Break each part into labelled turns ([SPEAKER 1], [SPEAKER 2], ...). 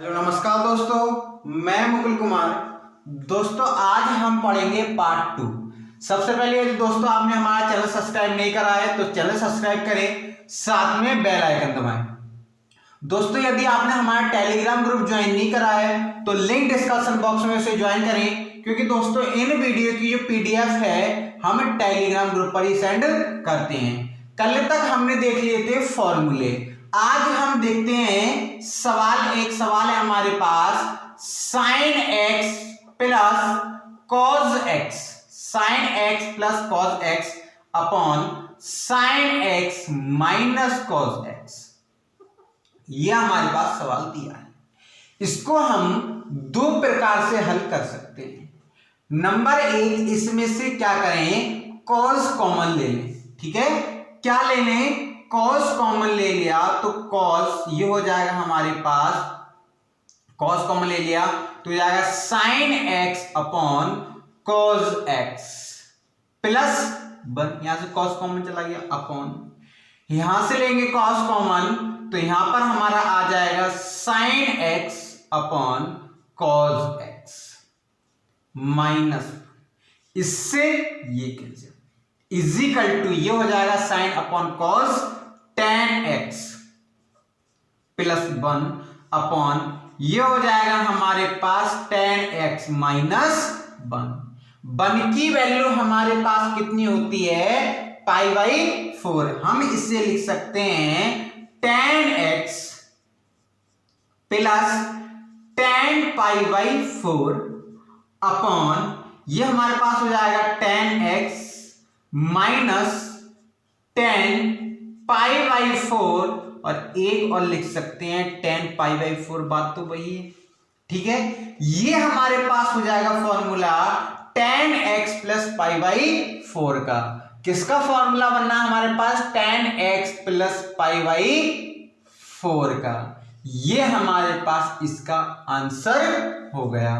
[SPEAKER 1] नमस्कार दोस्तों, मैं मुकुल कुमार। दोस्तों आज हम पढ़ेंगे पार्ट 2। सबसे पहले यदि दोस्तों आपने हमारा चैनल सब्सक्राइब नहीं करा है तो चैनल सब्सक्राइब करें, साथ में बेल आइकन दबाएं। दोस्तों यदि आपने हमारा टेलीग्राम ग्रुप ज्वाइन नहीं करा है तो लिंक डिस्क्रिप्शन बॉक्स में उसे ज्वाइन करें, क्योंकि दोस्तों इन वीडियो की जो पीडीएफ है हम टेलीग्राम ग्रुप पर ही सेंड करते हैं। कल तक हमने देख लिए थे फॉर्मूले, आज हम देखते हैं सवाल। एक सवाल है हमारे पास, sine x plus cos x, sine x plus cos x upon sine x minus cos x. यह हमारे पास सवाल दिया है। इसको हम दो प्रकार से हल कर सकते हैं। नंबर एक, इसमें से क्या करें, कॉस कॉमन ले लें। ठीक है, क्या ले लें, कॉस कॉमन ले लिया तो कॉस ये हो जाएगा हमारे पास, कॉस कॉमन ले लिया तो हो जाएगा sine x upon cos x plus one. यहां से कॉस कॉमन चला गया अपॉन, यहां से लेंगे कॉस कॉमन तो यहां पर हमारा आ जाएगा sine x upon cos x minus, इससे ये कैंसिल, इजिकल टू ये हो जाएगा sine upon cos ten x plus one upon ये हो जाएगा हमारे पास ten x minus one. One की वैल्यू हमारे पास कितनी होती है, पाई बाई 4। हम इसे लिख सकते हैं ten x plus ten pi by 4 upon ये हमारे पास हो जाएगा ten x minus ten pi by 4, और एक और लिख सकते हैं टेन पाई बाई 4, बात तो वही है। ठीक है, ये हमारे पास हो जाएगा formula ten x plus pi by 4 का। किसका फॉर्मूला बनना है हमारे पास, ten x plus pi by 4 का। ये हमारे पास इसका आंसर हो गया।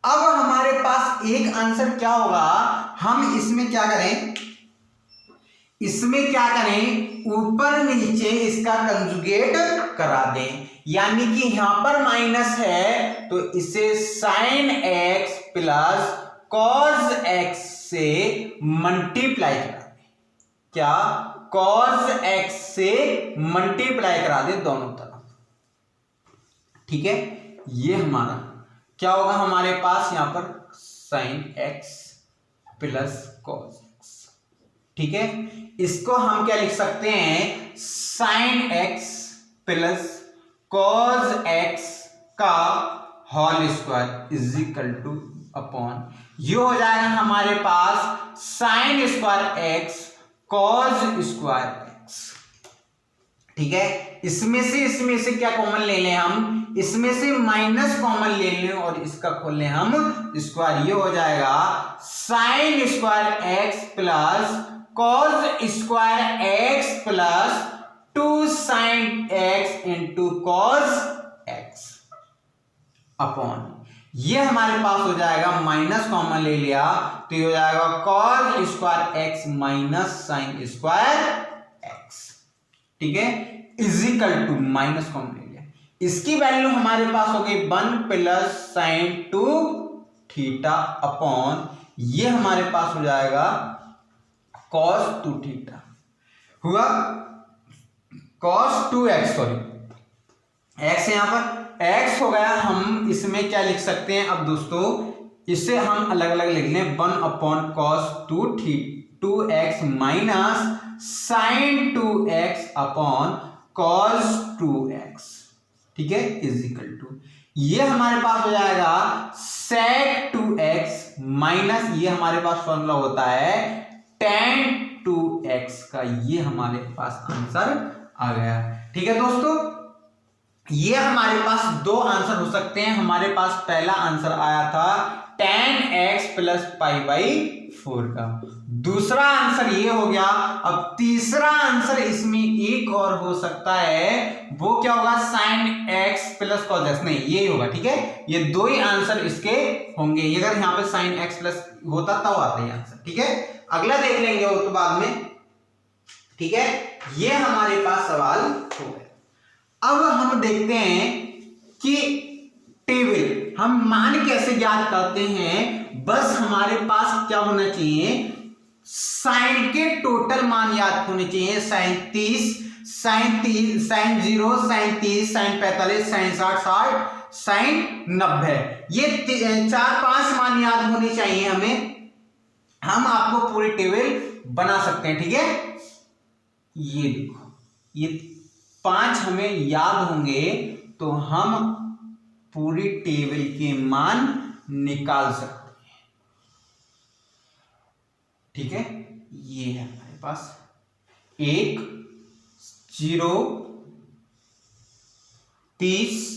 [SPEAKER 1] अब हमारे पास एक आंसर क्या होगा, हम इसमें क्या करें, इसमें क्या करें, ऊपर नीचे इसका कंजुगेट करा दें। यानी कि यहां पर माइनस है तो इसे sign x plus cos x से मल्टीप्लाई करा दें। क्या, कॉस एक्स से मल्टीप्लाई करा दें दोनों तरफ। ठीक है, ये हमारा क्या होगा, हमारे पास यहां पर sine x plus cos x. ठीक है, इसको हम क्या लिख सकते हैं, sine x plus cos x का whole square is equal to upon ये हो जाएगा हमारे पास sine square x cos square x. ठीक है, इसमें से क्या कॉमन ले लें हम, इसमें से माइनस कॉमन ले लें और इसका खोल लें हम स्क्वायर। ये हो जाएगा sign square x plus cos square x plus 2 sine x into cos x upon ये हमारे पास हो जाएगा, माइनस कॉमन ले लिया तो ये हो जाएगा cos square x minus sign square x. ठीक है, इजिकल टू माइनस कॉमन ले लिया, इसकी वैल्यू हमारे पास हो गई 1 प्लस साइन 2 थीटा अपॉन ये हमारे पास हो जाएगा कॉस 2 थीटा, हुआ कॉस 2x, सॉरी एक्स यहां पर x हो गया। हम इसमें क्या लिख सकते हैं, अब दोस्तों इसे हम अलग अलग लिख लें, 1 upon cos 2x minus sine 2x upon cos 2x। ठीक है, इज इक्वल टू ये हमारे पास हो जाएगा sec 2x माइनस ये हमारे पास फॉर्मूला होता है tan 2x का। ये हमारे पास आंसर आ गया। ठीक है दोस्तों, ये हमारे पास दो आंसर हो सकते हैं। हमारे पास पहला आंसर आया था tan x plus pi by 4 का, दूसरा आंसर ये हो गया। अब तीसरा आंसर इसमें एक और हो सकता है, वो क्या होगा, sine x plus cos x, नहीं ये होगा। ठीक है, ये दो ही आंसर इसके होंगे। अगर यहाँ पे साइन x प्लस होता तब आता है आंसर। ठीक है, अगला देख लेंगे वो तो बाद में। ठीक है, ये हमारे पास सवाल हो गया। अब हम देखते हैं कि टेबल हम मान कैसे ज्ञात करते हैं, बस हमारे पास क्या होना चाहिए, साइन के टोटल मान याद होने चाहिए। Sine 30, sine 0, sine 30, sine 45, sine 60, sine 90, ये 4-5 मान याद होने चाहिए हमें। हम आपको पूरी टेबल बना सकते हैं, ठीक है। ये देखो, ये 5 हमें याद होंगे तो हम पूरी टेबल के मान निकाल सकते हैं, ठीक है। ये है हमारे पास 1, 0, 30,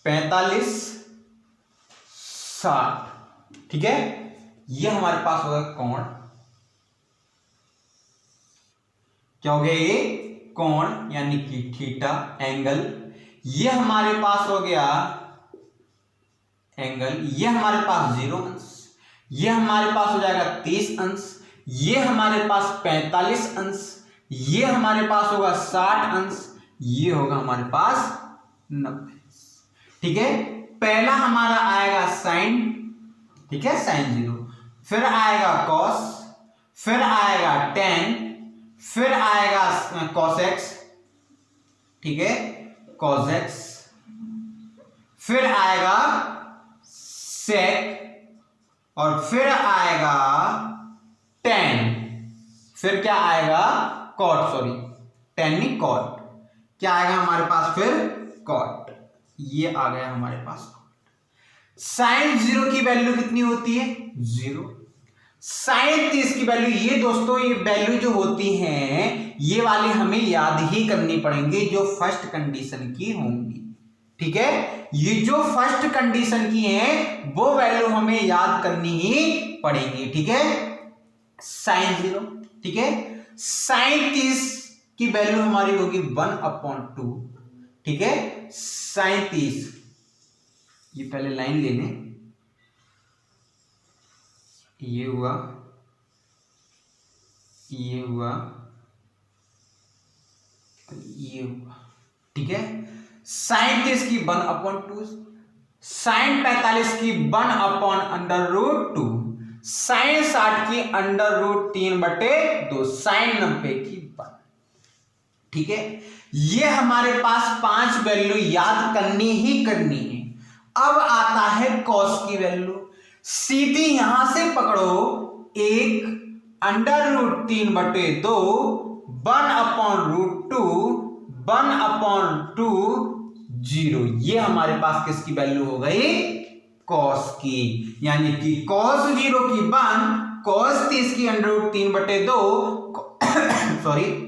[SPEAKER 1] 45, 60, ठीक है। ये हमारे पास होगा कोण, क्या हो गया, ये कोण यानी कि थीटा, एंगल। ये हमारे पास हो गया एंगल, ये हमारे पास 0 अंश, ये हमारे पास हो जाएगा 30 अंश, ये हमारे पास 45 अंश, ये हमारे पास होगा 60 अंश, ये होगा हमारे पास 90, ठीक है। पहला हमारा आएगा साइन, ठीक है, साइन 0, फिर आएगा कॉस, फिर आएगा टेन, फिर आएगा कॉस एक्स, ठीक है, कॉस एक्स, फिर आएगा सेक, और फिर आएगा टेन, फिर क्या आएगा कॉट, सॉरी टेन नहीं कॉट, क्या आएगा हमारे पास फिर कॉट, ये आ गया हमारे पास। साइन 0 की वैल्यू कितनी होती है, 0। साइन 30 की वैल्यू, ये दोस्तों ये वैल्यू जो होती हैं ये वाली हमें याद ही करनी पड़ेंगे जो फर्स्ट कंडीशन की होंगी, ठीक है। ये जो फर्स्ट कंडीशन की है वो वैल्यू हमें याद करनी ही पड़ेगी, ठीक है। साइन 0, ठीक है। साइन 30 की वैल्यू हमारी होगी 1/2, ठीक है। साइन 30, ये पहले लाइन ले लें, ये हुआ, ये हुआ, ये हुआ, ठीक है। साइन 30 की 1/2, साइन 45 की 1/√2, साइन 60 की √3/2, साइन 90 की 1, ठीक है। ये हमारे पास 5 वैल्यू याद करनी ही करनी है। अब आता है कॉस की वैल्यू, सीधी यहां से पकड़ो, 1 √3/2, 1/√2, 1/2, 0, ये हमारे पास किसकी वैल्यू हो गई, कॉस की, यानी कि कॉस 0 की 1, कॉस 30 की √3/2, सॉरी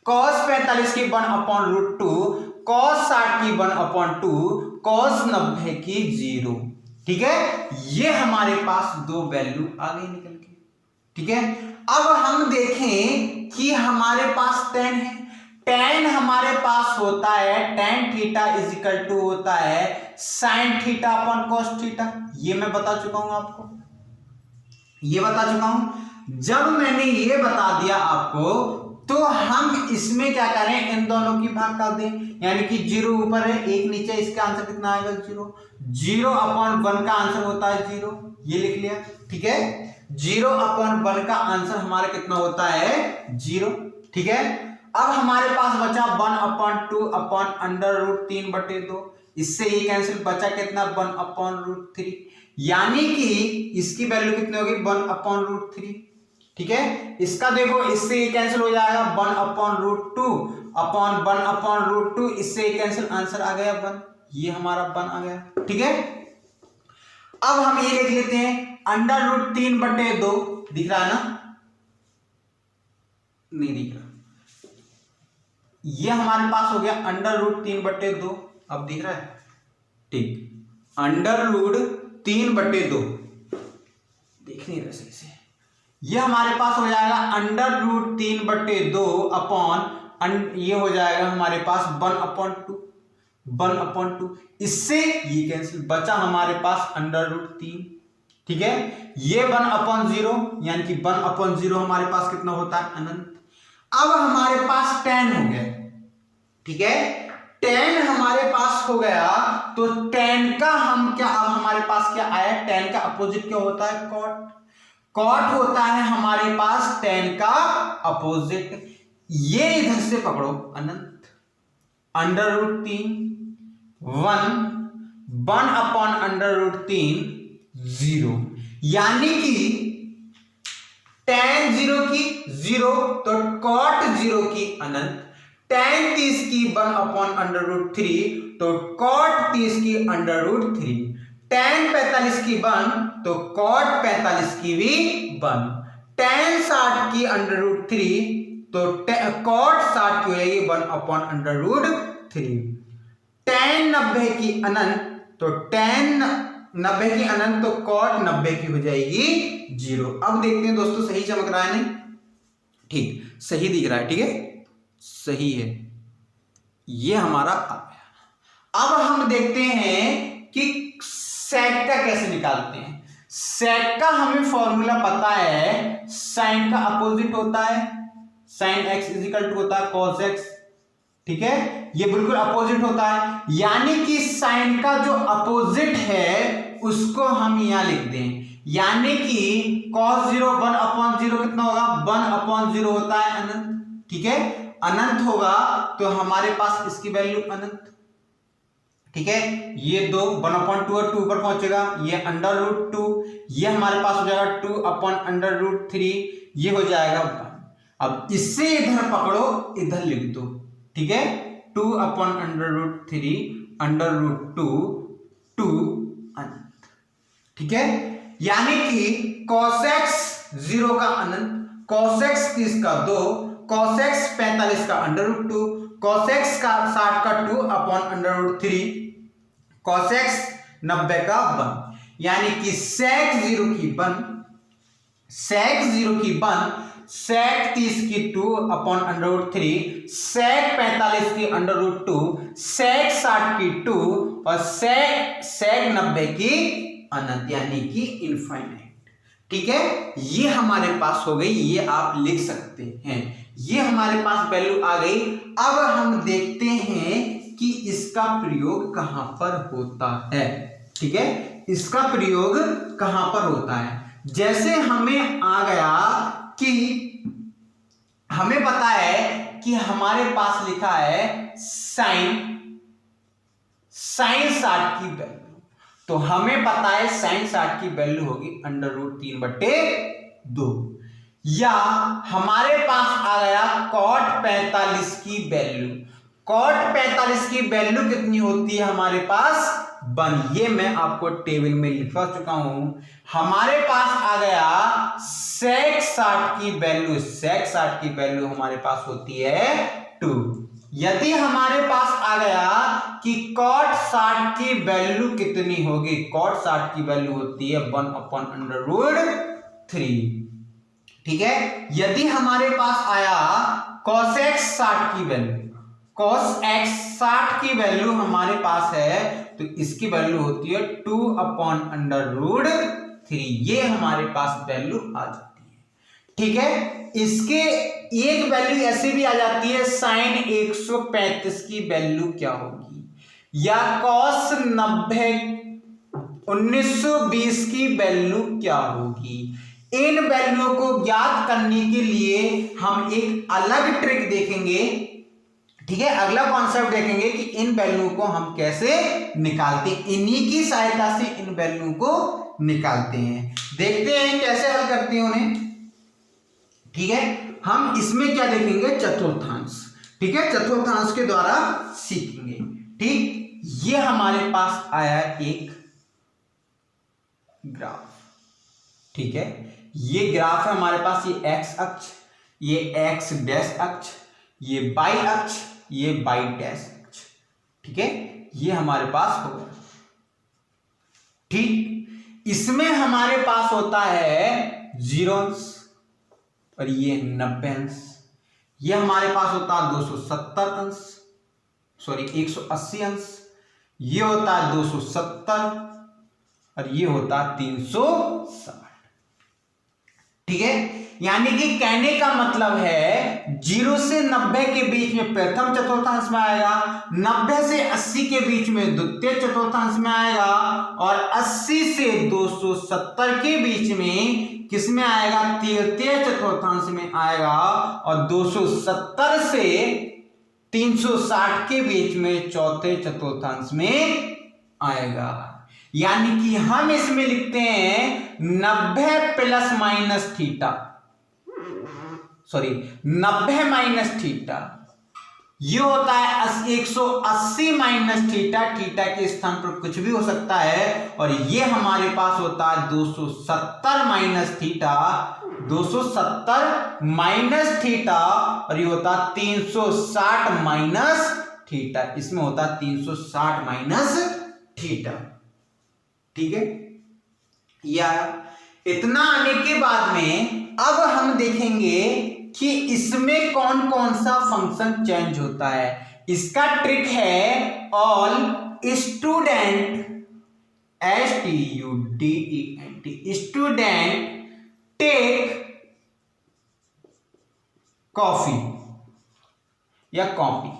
[SPEAKER 1] कॉस 45 की 1/√2, कॉस 60 की 1/2, कॉस 90 की 0, ठीक है। ये हमारे पास 2 वैल्यू आ गई निकल के, ठीक है। अब हम देखें कि हमारे पास tan है, tan हमारे पास होता है tan थीटा = होता है sin theta upon cos theta, ये मैं बता चुका हूं आपको, ये बता चुका हूं। जब मैंने ये बता दिया आपको तो हम इसमें क्या करें, इन दोनों की भाग कर दें, यानी कि 0 ऊपर है 1 नीचे, इसका आंसर कितना आएगा 0, 0/1 का आंसर होता है 0, ये लिख लिया, ठीक है। 0/1 का आंसर हमारा कितना होता है 0, ठीक है। अब हमारे पास बचा 1/2/√3/2, इससे ये कैंसिल, बचा कितना 1/√3, यानी कि इसकी वैल्यू कितनी होगी 1/√3, ठीक है। इसका देखो, इससे ये कैंसिल हो जाएगा 1/√2/1/√2, इससे ये कैंसिल, आंसर आ गया 1, ये हमारा 1 आ गया, ठीक है। अब हम ये लिख लेते हैं √3/2, दिख रहा है ना, नहीं दिख रहा, ये हमारे पास हो गया √3/2, अब दिख रहा है, ठीक, √3/2, देख नहीं रहा सही से, ये हमारे पास हो जाएगा √3/2 अपॉन, ये हो जाएगा हमारे पास 1/2, इससे ये कैंसिल, बचा हमारे पास √3, ठीक है। ये 1/0, यानी कि 1/0 हमारे पास कितना होता है अनंत। अब हमारे पास tan हो गया, ठीक है। tan हमारे पास हो गया, तो tan का हम क्या, अब हमारे पास क्या आया, tan का अपोजिट क्या होता है, cot। cot होता है हमारे पास tan का अपोजिट। ये इधर से पकड़ो अनंत, √3 1 अपॉन √3 0, यानी कि tan 0 की 0 तो cot 0 की अनंत, tan 30 की 1 अपॉन √3 तो cot 30 की √3, tan 45 की 1 तो cot 45 की भी 1, tan 60 की √3 तो cot 60 की हो जाएगी 1 अपॉन √3, tan 90 की अनंत तो tan 90 की अनंत तो cot 90 की हो जाएगी 0। अब देखते हैं दोस्तों सही चमक रहा है नहीं, ठीक सही दिख रहा है, ठीक है सही है, ये हमारा आ गया। अब हम देखते हैं कि sec का कैसे निकालते हैं। sec का हमें फॉर्मूला पता है, sin का अपोजिट होता है sin x इजिकल टू होता है cos x, ठीक है ये बिल्कुल अपोजिट होता है, यानी कि sin का जो अपोजिट है उसको हम यहां लिख दें, यानी कि cos 0 1 अपॉन 0 कितना होगा, 1 अपॉन 0 होता है अनंत, ठीक है अनंत होगा तो हमारे पास इसकी वैल्यू अनंत, ठीक है ये 2 1 अपॉन 2 और 2 पर पहुंचेगा, ये √2, ये हमारे पास हो जाएगा 2 अपॉन √3, ये हो जाएगा 1। अब इससे इधर पकड़ो, इधर लिख दो, ठीक है 2 अपॉन √3 √2 2 अनंत, ठीक है यानी कि cos x 0 का अनंत, cos x 30 का 2, cos x 45 का √2, cos x का 60 का 2 अपॉन √3, cos x 90 का 1, यानी कि sec 0 की 1, sec 0 की 1, sec 30 की 2 अपॉन √3, sec 45 की √2, sec 60 की 2 और sec 90 की अनंत यानी कि इनफाइनाइट, ठीक है ये हमारे पास हो गई, ये आप लिख सकते हैं, ये हमारे पास वैल्यू आ गई। अब हम देखते हैं कि इसका प्रयोग कहां पर होता है, ठीक है इसका प्रयोग कहां पर होता है। जैसे हमें आ गया कि हमें पता है कि हमारे पास लिखा है sin 60 की वैल्यू, तो हमें पता है sin 60 की वैल्यू होगी √3/2, या हमारे पास आ गया cot 45 की वैल्यू, cot 45 की वैल्यू कितनी होती है हमारे पास 1, ये मैं आपको टेबल में लिखवा चुका हूं। हमारे पास आ गया sec 60 की वैल्यू, sec 60 की वैल्यू हमारे पास होती है 2। यदि हमारे पास आ गया कि cot 60 की वैल्यू कितनी होगी, cot 60 की वैल्यू होती है 1 अपॉन √3, ठीक है यदि हमारे पास आया cos x 60 की वैल्यू, cos x 60 की वैल्यू हमारे पास है तो इसकी वैल्यू होती है 2 अपॉन √3, ये हमारे पास वैल्यू आ जाती है, ठीक है इसके एक वैल्यू ऐसे भी आ जाती है sin 135 की वैल्यू क्या होगी, या cos 90 1920 की वैल्यू क्या होगी। इन वैल्यू को ज्ञात करने के लिए हम एक अलग ट्रिक देखेंगे, ठीक है अगला कॉन्सेप्ट देखेंगे कि इन वैल्यू को हम कैसे निकालते हैं, इन्हीं की सहायता से इन वैल्यू को निकालते हैं। देखते हैं कैसे हल करते हैं उन्हें, ठीक है हम इसमें क्या देखेंगे चतुर्थांश, ठीक है चतुर्थांश के द्वारा सीखेंगे। ठीक ये हमारे पास आया एक ग्राफ, ठीक है ये ग्राफ है हमारे पास, ये एक्स अक्ष, ये एक्स डैश अक्ष, ये वाई अक्ष, ये वाई डैश अक्ष, ठीक है ये हमारे पास हो गया। ठीक इसमें हमारे पास होता है 0 अंश और ये 90 अंश, ये हमारे पास होता है 270 अंश, सॉरी 180 अंश, ये होता है 270 और ये होता है 360। ठीक है, यानी कि कहने का मतलब है 0 से 90 के बीच में प्रथम चतुर्थांश में आएगा, 90 से 80 के बीच में द्वितीय चतुर्थांश में आएगा, और 80 से 270 के बीच में किस में आएगा, तृतीय चतुर्थांश में आएगा, और 270 से 360 के बीच में चौथे चतुर्थांश में आएगा। यानी कि हम इसमें लिखते हैं 90 plus minus theta, sorry 90 minus theta, ये होता है 180 माइनस थीटा, थीटा के स्थान पर कुछ भी हो सकता है, और ये हमारे पास होता है 270 माइनस थीटा, 270 माइनस थीटा, और ये होता है 360 माइनस थीटा, इसमें होता है 360 माइनस थीटा। ठीक है, या इतना आने के बाद में अब हम देखेंगे कि इसमें कौन कौन सा फंक्शन चेंज होता है। इसका ट्रिक है all student, STUDENT, student take coffee या कॉपी,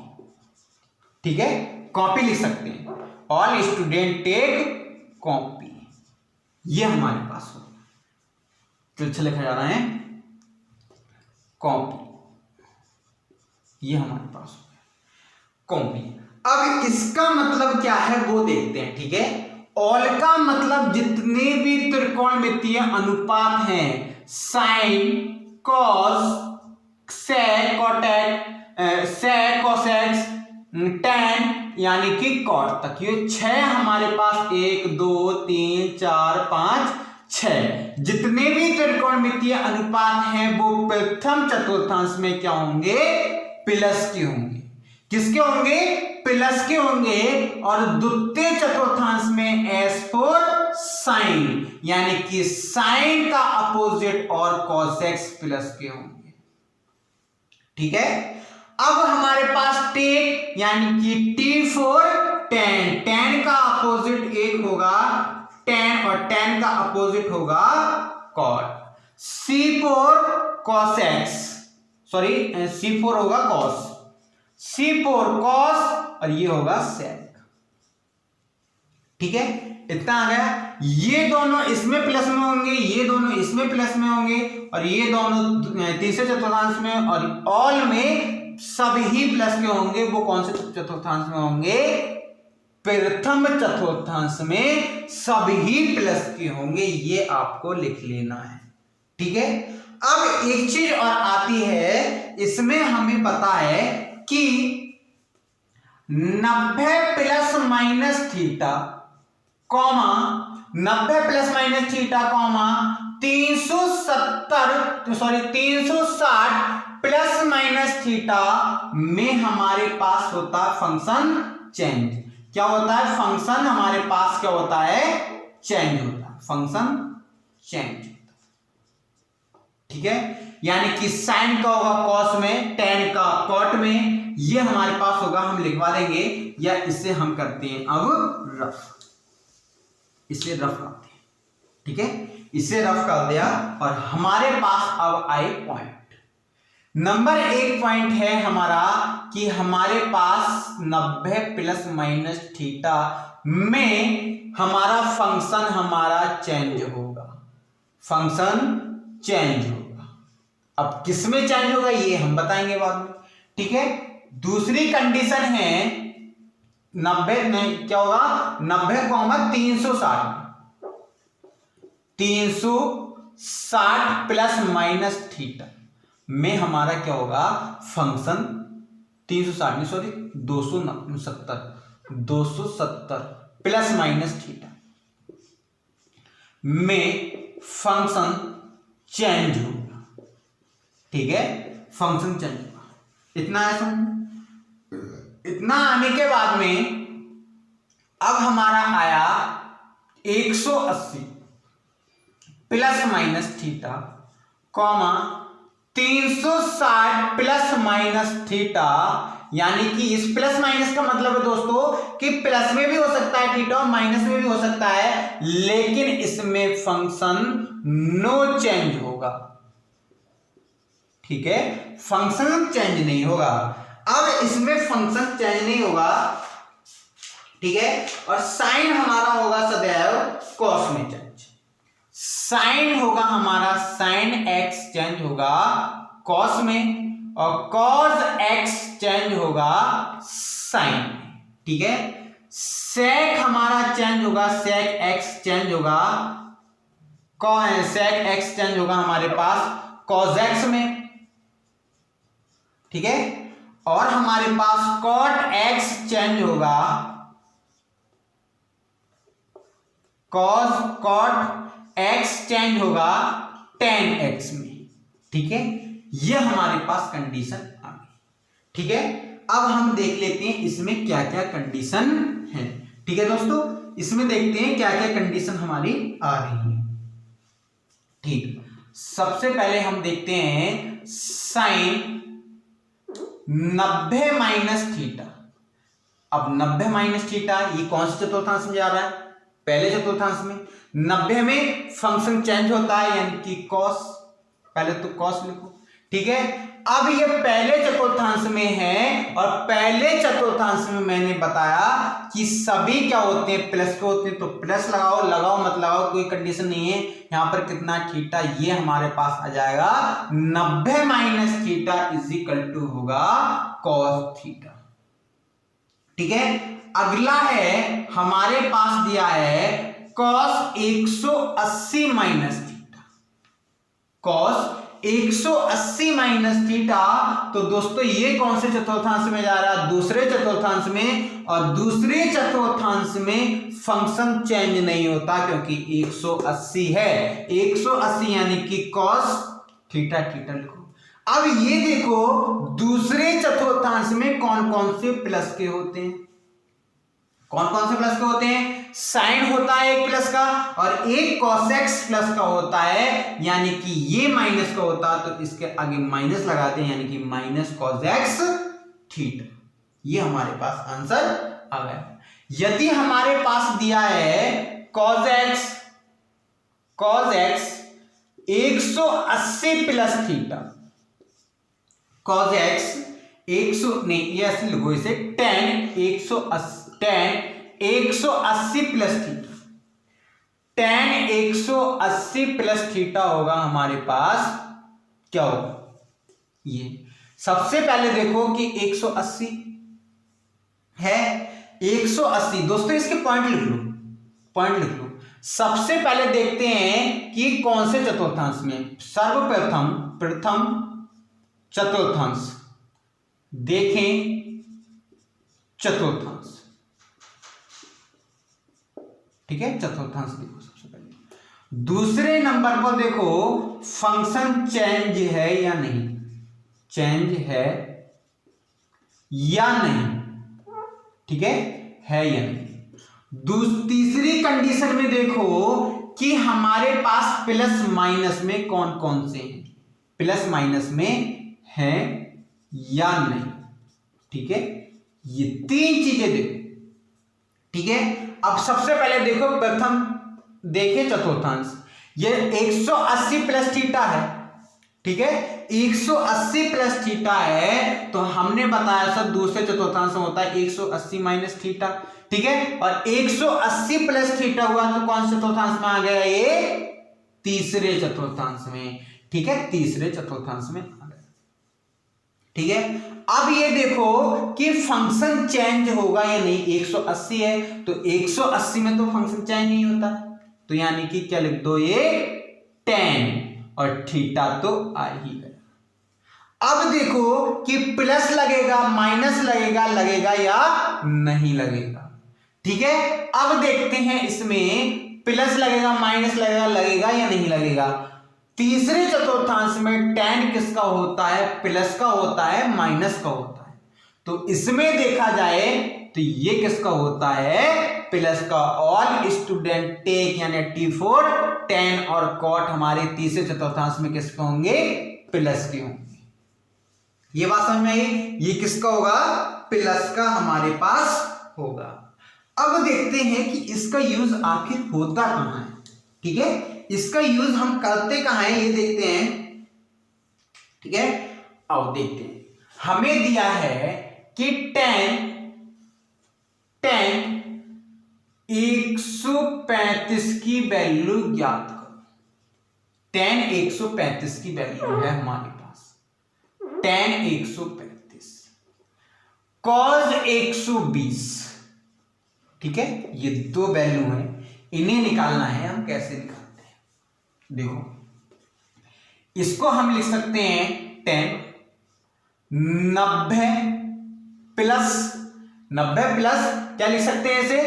[SPEAKER 1] ठीक है, कॉपी लिख सकते हैं, ऑल स्टूडेंट टेक कॉपी, ये हमारे पास हो, तो लिखा जा रहा है कॉपी, ये हमारे पास हो कॉपी। अब इसका मतलब क्या है वो देखते हैं। ठीक है, ऑल का मतलब जितने भी त्रिकोणमितीय अनुपात हैं, साइन, कॉस, सेक, कोटेक, सेक, कोसेक्स, टेन यानी कि कॉट तक, ये 6 हमारे पास, 1 2 3 4 5 6 जितने भी त्रिकोणमितीय अनुपात हैं वो प्रथम चतुर्थांश में क्या होंगे, प्लस के होंगे। किसके होंगे, प्लस के होंगे, और द्वितीय चतुर्थांश में एस फॉर साइन, यानी कि साइन का अपोजिट और कॉसेक्स प्लस के होंगे। ठीक है, अब हमारे पास टेक यानी कि टी फॉर टेन, टेन का अपोजिट एक होगा टेन, और टेन का अपोजिट होगा cot. C for cosec, sorry C for होगा कॉस, सी फॉर कॉस, और ये होगा सेक। ठीक है, इतना आ गया। ये दोनों इसमें प्लस में होंगे, ये दोनों इसमें प्लस में होंगे, और ये दोनों तीसरे चतुर्थांश में, और ऑल में सभी प्लस के होंगे। वो कौन से चतुर्थांश में होंगे, प्रथम चतुर्थांश में सभी प्लस के होंगे, ये आपको लिख लेना है। ठीक है, अब एक चीज और आती है, इसमें हमें पता है कि 90 plus minus theta comma 90 plus minus theta comma 360 plus minus theta में हमारे पास होता है फंक्शन चेंज। क्या होता है, फंक्शन हमारे पास क्या होता है, चेंज होता है, फंक्शन चेंज। ठीक है, यानी कि साइन का होगा कॉस में, टेन का कॉट में, ये हमारे पास होगा, हम लिखवा देंगे, या इसे हम करते हैं अब रफ, इसे रफ करते हैं। ठीक है, इसे रफ कर दिया, और हमारे पास अब आए पॉइंट। नंबर 1 पॉइंट है हमारा कि हमारे पास 90 प्लस माइनस थीटा में हमारा फंक्शन हमारा चेंज होगा, फंक्शन चेंज होगा। अब किस में चेंज होगा ये हम बताएंगे बाद में। ठीक है, दूसरी कंडीशन है 90 में क्या होगा, 90 कॉमा 360 प्लस माइनस थीटा में हमारा क्या होगा, फंक्शन 360 नहीं सॉरी 270 प्लस माइनस थीटा में फंक्शन चेंज होगा। ठीक है, फंक्शन चेंज होगा। इतना है समझ। इतना आने के बाद में अब हमारा आया 180 plus minus theta comma 360 plus minus theta, यानी कि इस प्लस माइनस का मतलब है दोस्तों कि प्लस में भी हो सकता है थीटा और माइनस में भी हो सकता है, लेकिन इसमें फंक्शन नो चेंज होगा, ठीक है, फंक्शन चेंज नहीं होगा। अब इसमें फंक्शन चेंज नहीं होगा, ठीक है, और साइन हमारा होगा सदैव कॉस में चेंज। साइन होगा हमारा, साइन एक्स चेंज होगा कॉस में, और कॉस एक्स चेंज होगा साइन में, ठीक है। सेक हमारा चेंज होगा, सेक एक्स चेंज होगा, सेक एक्स चेंज होगा हमारे पास कॉस एक्स में, ठीक है, और हमारे पास कॉट एक्स चेंज होगा कॉट एक्स चेंज होगा टेन एक्स में, ठीक है। यह हमारे पास कंडीशन आ गई, ठीक है। अब हम देख लेते हैं इसमें क्या क्या कंडीशन है, ठीक है दोस्तों। इसमें देखते हैं क्या क्या कंडीशन हमारी आ रही है, ठीक। सबसे पहले हम देखते हैं साइन 90 माइनस थीटा। अब 90 माइनस थीटा ये कौन से चतुर्थांश में जा रहा है? पहले चतुर्थांश में। 90 में फंक्शन चेंज होता है, यानी कि कॉस, पहले तो कॉस लिखो, ठीक है। अब ये पहले चतुर्थांश में है, और पहले चतुर्थांश में मैंने बताया कि सभी क्या होते हैं, प्लस के होते हैं, तो प्लस लगाओ मत लगाओ, कोई कंडीशन नहीं है। यहां पर कितना थीटा, ये हमारे पास आ जाएगा 90 minus theta is equal to होगा कॉस थीटा, ठीक है। अगला है हमारे पास दिया है cos 180 minus theta, cos 180 minus theta. तो दोस्तों ये कौन से चतुर्थांश में जा रहा है? दूसरे चतुर्थांश में, और दूसरे चतुर्थांश में फंक्शन चेंज नहीं होता क्योंकि 180 है, 180 यानी कि कॉस थीटा, थीटा लिखो। अब ये देखो दूसरे चतुर्थांश में कौन कौन से प्लस के होते हैं, कौन कौन से प्लस के होते हैं? साइन होता है एक प्लस का, और एक कॉस एक्स प्लस का होता है, यानी कि ये माइनस का होता है तो इसके आगे माइनस लगाते हैं, यानी कि माइनस कॉस एक्स थीटा। ये हमारे पास आंसर आ गया। यदि हमारे पास दिया है cos x 180 plus theta, cos x 100 नहीं, ये ऐसे लिखो इसे, tan 180 plus theta, tan 180 plus theta होगा हमारे पास, क्या होगा? ये सबसे पहले देखो कि 180 है, 180 दोस्तों इसके पॉइंट लिख लो, पॉइंट लिख लो। सबसे पहले देखते हैं कि कौन से चतुर्थांश में, प्रथम चतुर्थांश, देखें चतुर्थांश, ठीक है, चतुर्थांश देखो सबसे पहले। दूसरे नंबर पर देखो फंक्शन चेंज है या नहीं, चेंज है या नहीं, ठीक है या नहीं। तीसरी कंडीशन में देखो कि हमारे पास प्लस माइनस में कौन कौन से हैं, प्लस माइनस में है या नहीं, ठीक है। ये तीन चीजें देखो, ठीक है। अब सबसे पहले देखो, प्रथम देखें चतुर्थांश, ये 180 प्लस थीटा है, ठीक है, 180 प्लस थीटा है, तो हमने बताया सर दूसरे चतुर्थांश में होता है 180 माइनस थीटा, ठीक है। और 180 प्लस थीटा हुआ तो कौन से चतुर्थांश में आ गया? ये तीसरे चतुर्थांश में, ठीक है, तीसरे चतुर्थांश में आ गया, ठीक है। अब ये देखो कि फंक्शन चेंज होगा या नहीं, 180 है तो 180 में तो फंक्शन चेंज नहीं होता, तो यानी कि क्या लिख दो, ये tan, और थीटा तो आ ही गया। अब देखो कि प्लस लगेगा, माइनस लगेगा या नहीं लगेगा, ठीक है। अब देखते हैं इसमें प्लस लगेगा, माइनस लगेगा या नहीं लगेगा। तीसरे चतुर्थांश में tan किसका होता है? प्लस का होता है, माइनस का होता है। तो इसमें देखा जाए तो ये किसका होता है? प्लस का। ऑल स्टूडेंट टेक, यानी T4 tan और cot हमारे तीसरे चतुर्थांश में किसके होंगे? प्लस के होंगे। ये बात समझ में आई? ये किसका होगा? प्लस का हमारे पास होगा। अब देखते हैं कि इसका यूज आखिर होता कहां है, ठीक है। इसका यूज हम करते कहां है ये देखते हैं, ठीक है, अब देखते हैं, हमें दिया है कि tan 135 की वैल्यू ज्ञात करो। tan 135 की वैल्यू है हमारे पास, tan 135, cos 120, ठीक है, ये दो वैल्यू है, इन्हें निकालना है। हम कैसे निकालते हैं, देखो इसको हम लिख सकते हैं tan 90 प्लस क्या लिख सकते हैं इसे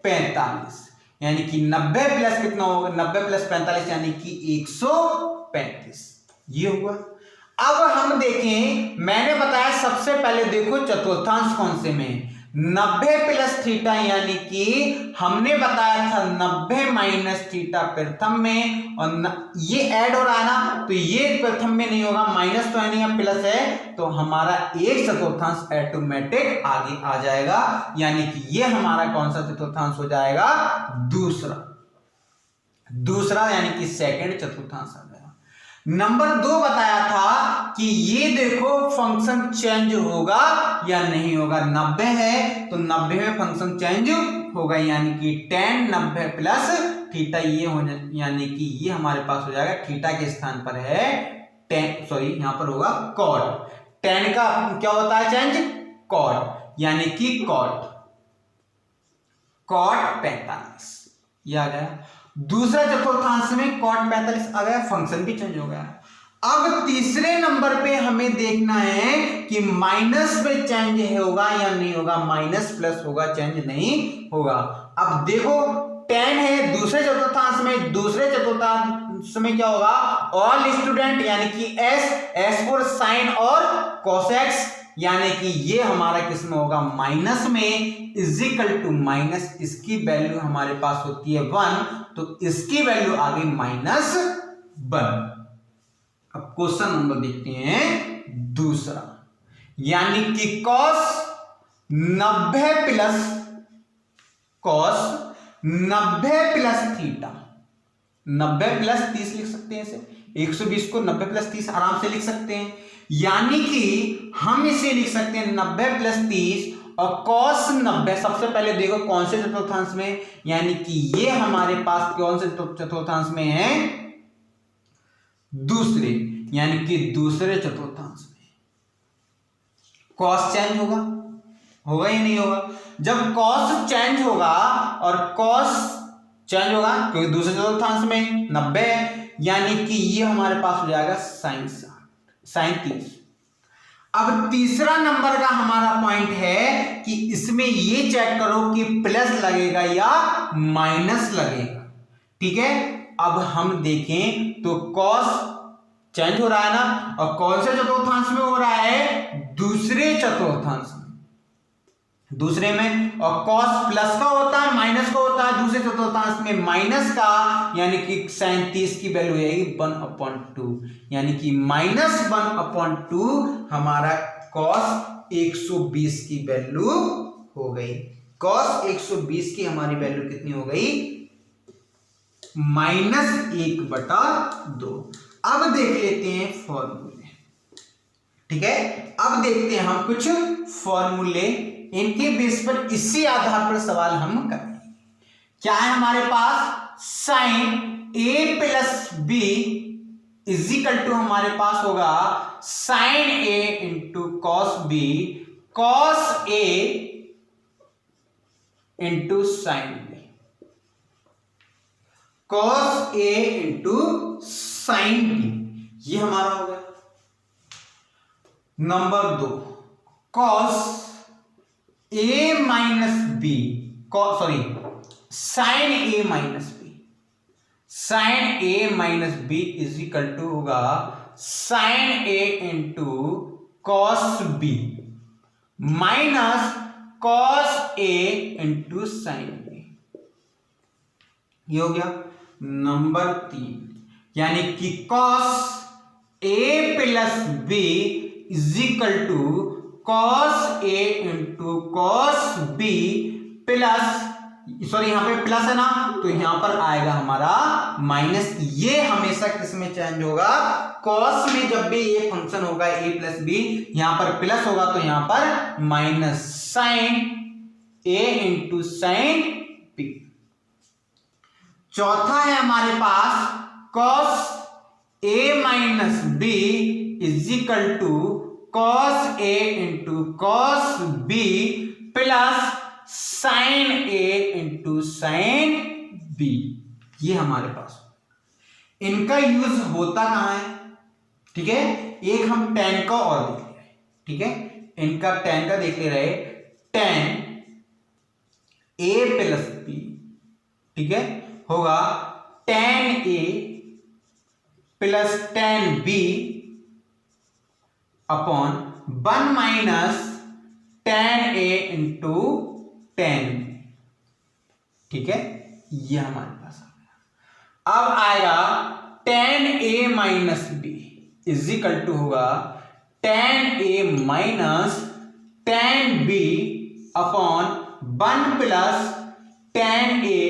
[SPEAKER 1] 45, यानी कि 90 प्लस कितना होगा, 90 प्लस 45 यानी कि 135, ये हुआ। अब हम देखें, मैंने बताया सबसे पहले देखो चतुर्थांश कौन से में, 90 प्लस थीटा, यानी कि हमने बताया था 90 माइनस थीटा प्रथम में, और ये ऐड हो रहा है ना, तो ये प्रथम में नहीं होगा, माइनस तो है नहीं, प्लस है, तो हमारा एक चतुर्थांश ऑटोमेटिक आगे आ जाएगा, यानी कि ये हमारा कौन सा चतुर्थांश हो जाएगा, दूसरा यानी कि सेकंड चतुर्थांश आ जाएगा। नंबर 2 बताया था कि ये देखो फंक्शन चेंज होगा या नहीं होगा, 90 है तो 90 में फंक्शन चेंज होगा, यानी कि tan 90 प्लस थीटा, ये होने यानी कि ये हमारे पास हो जाएगा, थीटा के स्थान पर है यहां पर होगा cot, tan का क्या होता है चेंज, cot, यानी कि cot 45, ये आ गया। दूसरा चतुर्थांश में cot 45 आ गया, फंक्शन भी चेंज हो गया। अब तीसरे नंबर पे हमें देखना है कि माइनस में चेंज होगा या नहीं होगा, माइनस प्लस होगा, चेंज नहीं होगा। अब देखो tan है दूसरे चतुर्थांश में क्या होगा, ऑल स्टूडेंट, यानी कि s फॉर साइन और cosx, यानी कि ये हमारा किस में होगा, माइनस में, इजिकल टू माइनस, इसकी वैल्यू हमारे पास होती है 1, तो इसकी वैल्यू आ गई -1। अब क्वेश्चन नंबर देखते हैं दूसरा, यानी कि cos 90 प्लस थीटा, 90 प्लस 30 लिख सकते हैं इसे, 120 को 90 प्लस 30 आराम से लिख सकते हैं, यानी कि हम इसे लिख सकते हैं 90 प्लस 30 और cos 90, सबसे पहले देखो कौन से चतुर्थांश में, यानी कि ये हमारे पास कौन से चतुर्थांश में है, दूसरे, यानी कि दूसरे चतुर्थांश में। cos चेंज होगा या नहीं होगा, जब cos चेंज होगा और cos चेंज होगा क्योंकि दूसरे चतुर्थांश में 90 है, यानी कि ये हमारे पास हो जाएगा sin 30। अब तीसरा नंबर का हमारा पॉइंट है कि इसमें ये चेक करो कि प्लस लगेगा या माइनस लगेगा, ठीक है। अब हम देखें तो cos चेंज हो रहा है ना, और कौन से चतुर्थांश में हो रहा है, दूसरे चतुर्थांश में, दूसरे में, और cos प्लस का होता है माइनस का होता है, दूसरे चतुर्थांश में माइनस का, यानी कि sin 30 की वैल्यू आएगी 1/2, यानी कि -1/2 हमारा cos 120 की वैल्यू हो गई। cos 120 की हमारी वैल्यू कितनी हो गई, -1/2। अब देख लेते हैं फॉर्मूले, ठीक है, अब देखते हैं हम कुछ फॉर्मूले, इनके बेस पर इसी आधार पर सवाल हम करेंगे। क्या है हमारे पास, sin a plus b is equal to हमारे पास होगा sin a into cos b, cos a into sin b, cos a into sin b, ये हमारा हो गया। Number 2 cos a minus b, sin a minus b, sin a minus b is equal to होगा sin a into cos b minus cos a into sin b, ये हो गया। Number 3 यानी कि cos a plus b is equal to cos a into cos b plus, sorry यहां पे plus है ना, तो यहां पर आएगा हमारा माइनस, ये हमेशा किस में चेंज होगा, कॉस में जब भी ये फंक्शन होगा a प्लस बी, यहां पर प्लस होगा तो यहां पर minus sine a into sine b। चौथा है हमारे पास cos a minus b is equal to cos a into cos b plus sine a into sine b। ये हमारे पास इनका यूज होता कहां है, ठीक है। एक हम tan का और देख ले रहे, ठीक है, इनका tan का देख ले रहे, tan a प्लस b, ठीक है, होगा tan a plus tan b upon 1 minus tan a into tan b, ठीक है। यह हमारे पास आ गया। अब आएगा tan a minus b is equal to होगा tan a minus tan b upon 1 plus tan a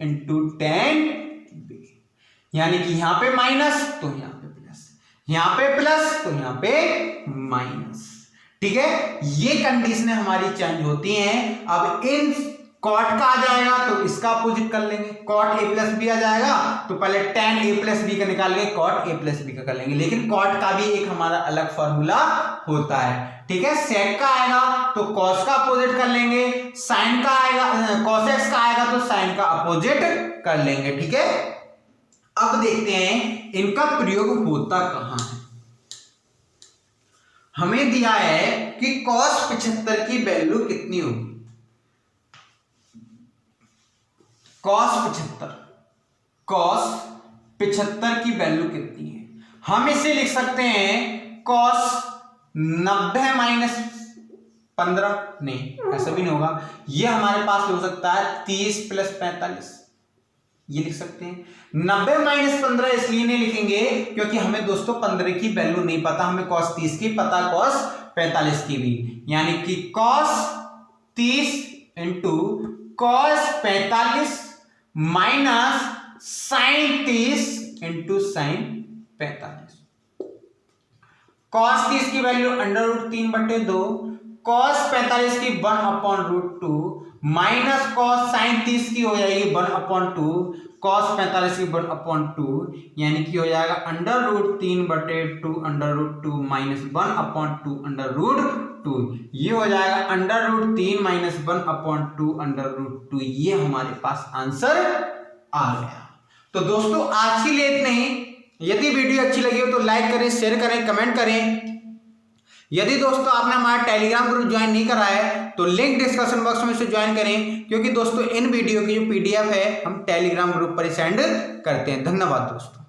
[SPEAKER 1] into tan b। यानी कि यहां पे माइनस तो यहां पे प्लस, यहां पे प्लस तो यहां पे माइनस, ठीक है। ये कंडीशनें हमारी चेंज होती हैं। अब इन कॉट का आ जाएगा तो इसका अपोजिट कर लेंगे, कॉट a प्लस बी आ जाएगा तो पहले tan a प्लस बी का निकाल लेंगे, कॉट a प्लस बी का कर लेंगे। लेकिन कॉट का भी एक हमारा अलग फॉर्मूला होता है, ठीक है। सेक का आएगा तो कॉस का अपोजिट कर लेंगे, साइन का आएगा, कॉस एक्स का आएगा तो साइन का अपोजिट कर लेंगे, ठीक है। अब देखते हैं इनका प्रयोग होता कहां है। हमें दिया है कि कॉस 75 की वैल्यू कितनी होगी, कॉस 75 की वैल्यू कितनी है। हम इसे लिख सकते हैं कॉस 90 माइनस 15, नहीं ऐसा भी नहीं होगा, यह हमारे पास हो सकता है 30 प्लस 45, ये लिख सकते हैं। 90 माइनस 15 इसलिए नहीं लिखेंगे क्योंकि हमें दोस्तों 15 की वैल्यू नहीं पता, हमें कॉस 30 की पता, कॉस 45 की भी, यानी कि cos 30 into cos 45 minus sine 30 into sine 45। Cos 30 की वैल्यू अंडर रूट 3/2, कॉस 45 की 1/√2 माइनस कॉस साइन 30 की हो जाएगी 1/2, कॉस 45 की 1/2, यानी कि हो जाएगा under root 3/2 under root 2 minus 1/2 under root 2। ये हो जाएगा under root 3 minus 1/2 under root 2। ये हमारे पास आंसर आ गया। तो दोस्तों आज के लिए इतना ही। यदि वीडियो अच्छी लगी हो तो लाइक करें, शेयर करें, कमेंट करें। यदि दोस्तों आपने हमारा टेलीग्राम ग्रुप ज्वाइन नहीं करा है तो लिंक डिस्क्रिप्शन बॉक्स में से ज्वाइन करें, क्योंकि दोस्तों इन वीडियो की जो PDF है हम टेलीग्राम ग्रुप पर सेंड करते हैं। धन्यवाद दोस्तों।